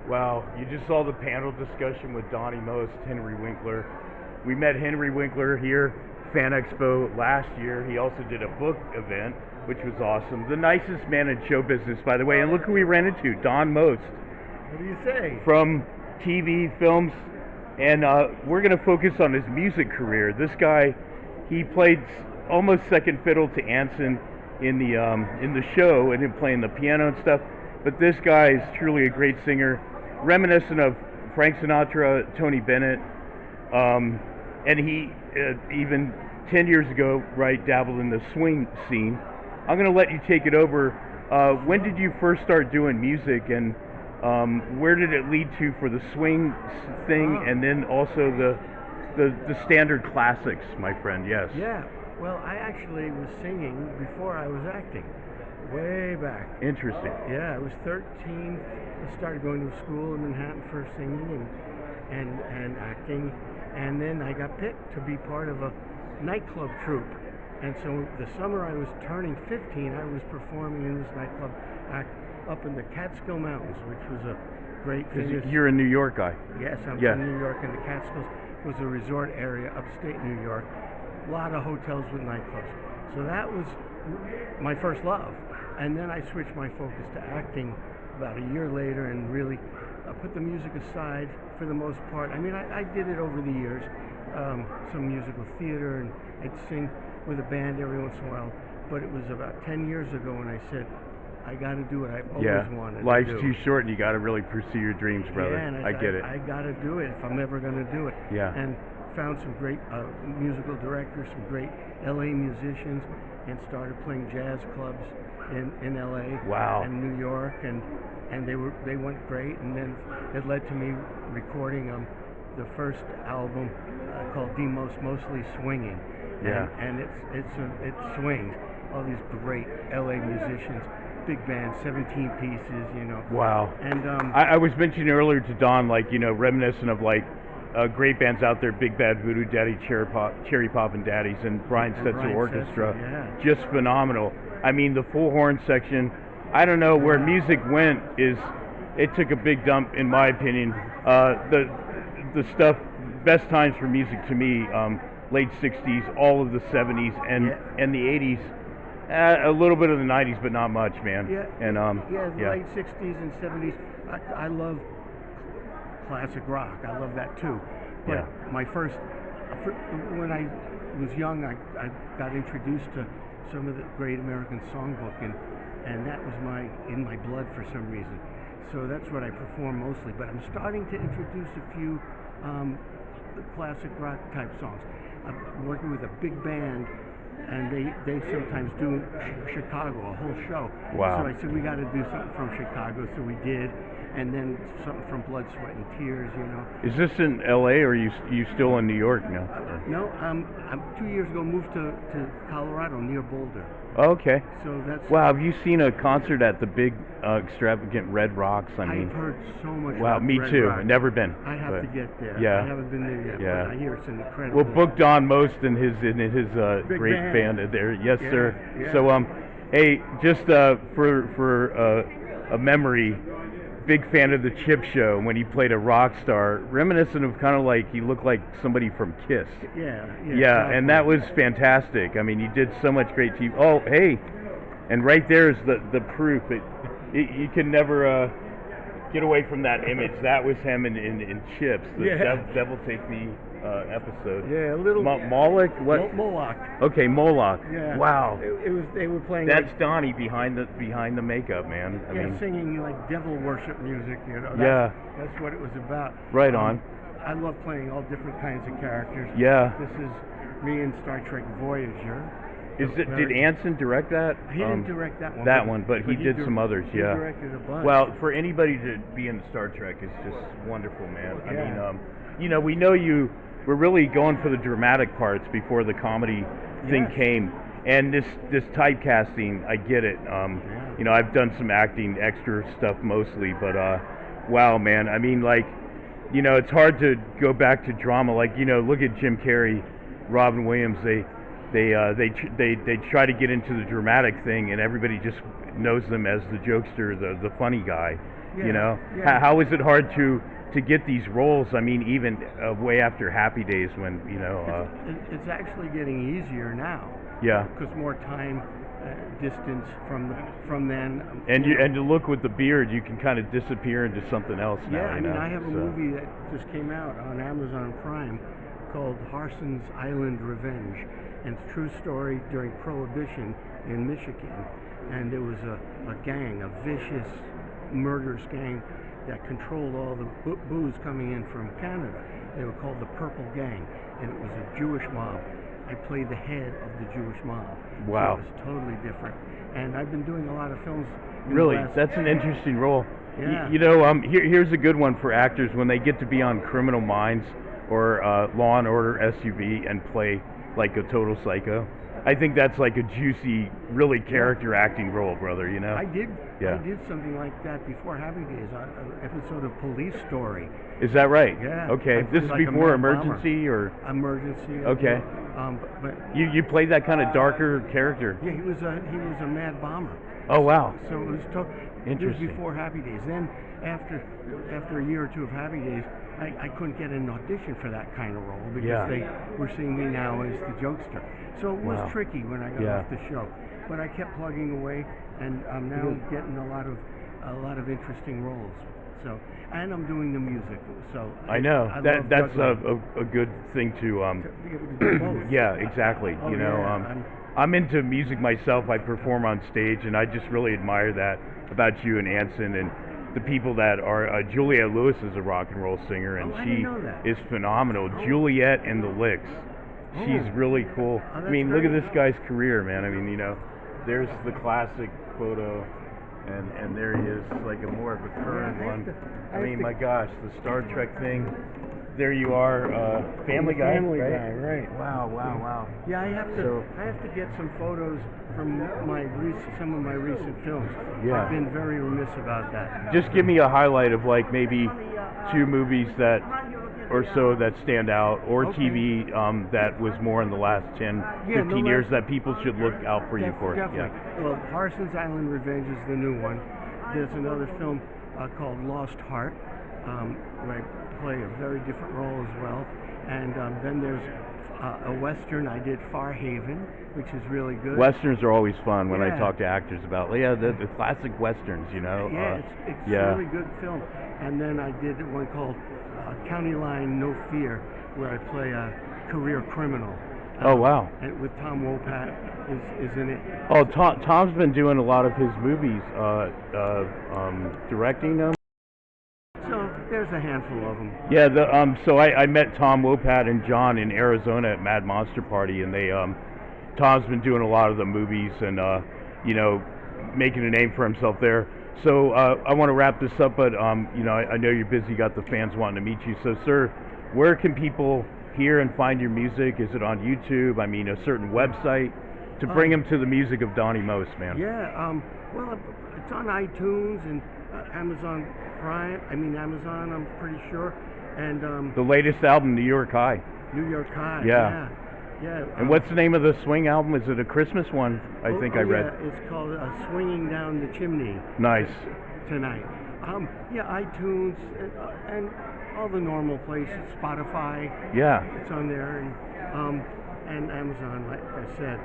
Wow, you just saw the panel discussion with Donny Most, Henry Winkler. We met Henry Winkler here, Fan Expo last year. He also did a book event, which was awesome. The nicest man in show business, by the way. And look who we ran into, Don Most. What do you say? From TV, films, and we're going to focus on his music career. This guy, he played almost second fiddle to Anson in the show, and him playing the piano and stuff. But this guy is truly a great singer, reminiscent of Frank Sinatra, Tony Bennett, and he even 10 years ago, right, dabbled in the swing scene. I'm going to let you take it over. When did you first start doing music, and where did it lead to for the swing thing, and then also the standard classics, my friend? Yes. Yeah. Well, I actually was singing before I was acting, way back. Interesting. Yeah, I was 13. I started going to school in Manhattan for singing and acting, and then I got picked to be part of a nightclub troupe. And so the summer I was turning 15, I was performing in this nightclub act up in the Catskill Mountains, which was a great thing. You're a New York guy. Yes, I'm from New York, and the Catskills was a resort area upstate New York. A lot of hotels with nightclubs. So that was my first love. And then I switched my focus to acting about a year later, and really put the music aside for the most part. I mean, I did it over the years, some musical theater, and I'd sing with a band every once in a while. But it was about 10 years ago when I said, I got to do what I've always wanted Life's to do. too short, and you got to really pursue your dreams, brother. Yeah, and I get it. I got to do it if I'm ever going to do it. Yeah. And found some great musical directors, some great LA musicians, and started playing jazz clubs in LA. Wow. And New York, and they went great, and then it led to me recording the first album called The Most, Mostly Swinging. Yeah. And it swings. All these great LA musicians, big band, 17 pieces, you know. Wow. And I was mentioning earlier to Don, like, you know, reminiscent of like great bands out there, Big Bad Voodoo Daddy, Cherry Pop and Daddies, and Brian Setzer Orchestra. Yeah. Just phenomenal. I mean, the full horn section, I don't know where music went, it took a big dump in my opinion. The stuff, best times for music to me, late 60s, all of the 70s, and the 80s. A little bit of the 90s, but not much, man. Yeah, and late 60s and 70s. I love classic rock. I love that too. But my when I was young, I got introduced to some of the great American songbook, and that was in my blood for some reason. So that's what I perform mostly. But I'm starting to introduce a few classic rock type songs. I'm working with a big band, and they sometimes do Chicago, a whole show. Wow. So I said, we got to do something from Chicago, so we did, and then something from Blood, Sweat, and Tears, you know. Is this in L.A. or are you still in New York now? No, I'm 2 years ago moved to Colorado, near Boulder. Okay. So that's... Wow, have you seen a concert at the big extravagant Red Rocks? I mean, I've heard so much wow, about me Red too. Rock. I've never been. I have to get there. Yeah. I haven't been there yet, Yeah. but I hear it's an incredible... We'll book Don Most and his great band. band there. Yes, Yeah, sir. yeah. So hey, just for a memory, big fan of the Chip Show when he played a rock star, reminiscent of kind of like he looked like somebody from Kiss. Yeah, Yeah, and that was fantastic. I mean, you did so much great TV. Oh, hey, and right there's the proof. You can never get away from that image. That was him in Chips, the Devil Take Me episode. Yeah, a little... Moloch? What? Moloch. Okay, Moloch. Yeah. Wow. It was. They were playing... That's Donnie behind the makeup, man. I mean, singing like devil worship music, you know. That's what it was about. Right on. I love playing all different kinds of characters. Yeah. This is me in Star Trek Voyager. Did Anson direct that? He didn't direct that one. That one, but he did some others, He directed a bunch. Well, for anybody to be in Star Trek is just wonderful, man. Yeah. I mean, you know, we know you were really going for the dramatic parts before the comedy thing came. And this typecasting, I get it. You know, I've done some acting, extra stuff mostly, but wow, man. I mean, like, you know, it's hard to go back to drama. Like, you know, look at Jim Carrey, Robin Williams. They try to get into the dramatic thing, and everybody just knows them as the jokester, the funny guy. You know, yeah. how is it hard to get these roles? I mean, even way after Happy Days, when you know. It's actually getting easier now. Yeah. Because more time, distance from then. And to look with the beard, you can kind of disappear into something else now. Yeah, I mean, I have a so. movie that just came out on Amazon Prime called Harson's Island Revenge, and it's a true story during Prohibition in Michigan, and there was a gang, a vicious, murderous gang that controlled all the booze coming in from Canada. They were called the Purple Gang, and it was a Jewish mob. I played the head of the Jewish mob. Wow. So it was totally different. And I've been doing a lot of films. Really? That's an interesting role. Yeah. You know, here's a good one for actors when they get to be on Criminal Minds or Law and Order SUV and play like a total psycho. I think that's like a juicy, really character acting role, brother, you know? I did Yeah. something like that before Happy Days, an episode of Police Story. Is that right? Yeah. Okay. This is like a before mad Emergency bomber. or? Emergency. Okay. But You played that kind of darker character. yeah, he was a mad bomber. Oh, wow. So it was Interesting. before Happy Days. Then after a year or two of Happy Days, I couldn't get an audition for that kind of role because they were seeing me now as the jokester. So it was tricky when I got off the show. But I kept plugging away, and I'm now getting a lot of interesting roles. So, and I'm doing the music. So I know that's a good thing to. be able to do both. Yeah, exactly. Oh, you know, yeah, I'm into music myself. I perform on stage, and I just really admire that about you and Anson and the people that are. Juliette Lewis is a rock and roll singer, and I she didn't know that. is phenomenal. Juliette and the Licks. She's really cool. Oh, I mean, look at great. this guy's career, man. I mean, you know, there's the classic photo, and there he is, like a more of a current one. I mean, my gosh, the Star Trek thing. There you are, Family Guy. Family right? Guy, right? Wow. Yeah, I have to get some photos from some of my recent films. Yeah. I've been very remiss about that. Just give me a highlight of like maybe 2 movies that or so that stand out, or TV that was more in the last 10, 15 years that people should look out for you for. Definitely. Yeah. Well, Harson's Island Revenge is the new one. There's another film called Lost Heart, where I play a very different role as well. And then there's a Western. I did Far Haven, which is really good. Westerns are always fun when I talk to actors about, the classic Westerns, you know. Yeah, it's a really good film. And then I did one called County Line No Fear, where I play a career criminal. Oh, wow. And with Tom Wopat is in it. Oh, Tom's been doing a lot of his movies, directing them. So there's a handful of them. Yeah, so I met Tom Wopat and John in Arizona at Mad Monster Party, and Tom's been doing a lot of the movies and, making a name for himself there. So I want to wrap this up, but, I know you're busy, got the fans wanting to meet you. So, sir, where can people hear and find your music? Is it on YouTube? I mean, a certain website to bring them to the music of Donny Most, man? Yeah, well, it's on iTunes and Amazon Prime. Amazon, I'm pretty sure. And the latest album, New York High. New York High. Yeah. And what's the name of the swing album? Is it a Christmas one? I read. Yeah, it's called Swinging Down the Chimney. Nice. Tonight. iTunes and all the normal places. Spotify. Yeah. It's on there, and Amazon, like I said,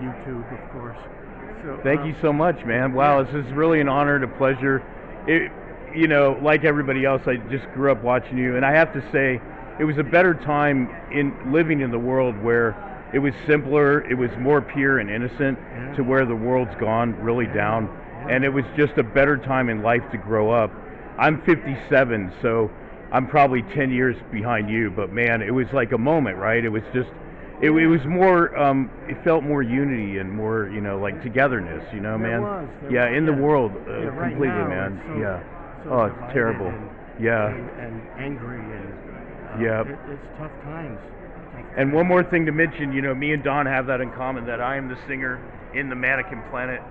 YouTube, of course. So thank you so much, man. Wow, this is really an honor and a pleasure. Like everybody else, I just grew up watching you, and I have to say, it was a better time in living in the world where it was simpler, it was more pure and innocent, to where the world's gone really down, and it was just a better time in life to grow up. I'm 57, so I'm probably 10 years behind you, but man, it was like a moment, right? It was just, it was more, it felt more unity and more, like togetherness, man. In the world, right completely, now, man. it's Oh, it's terrible. And angry and it's tough times. And one more thing to mention, me and Don have that in common, that I am the singer in the Mannequin Planet.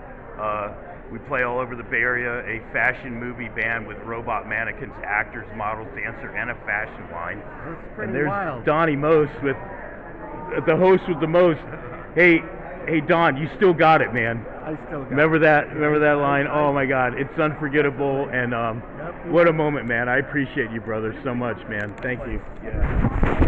We play all over the Bay Area, a fashion movie band with robot mannequins, actors, models, dancer, and a fashion line. That's pretty and there's wild. Donny Most, with the host with the most. Hey, Hey Don, you still got it, man. I still got Remember it. that? Remember that line? Oh my God, it's unforgettable, and Yep. what a moment, man. I appreciate you, brother, so much, man. Thank you. Yeah.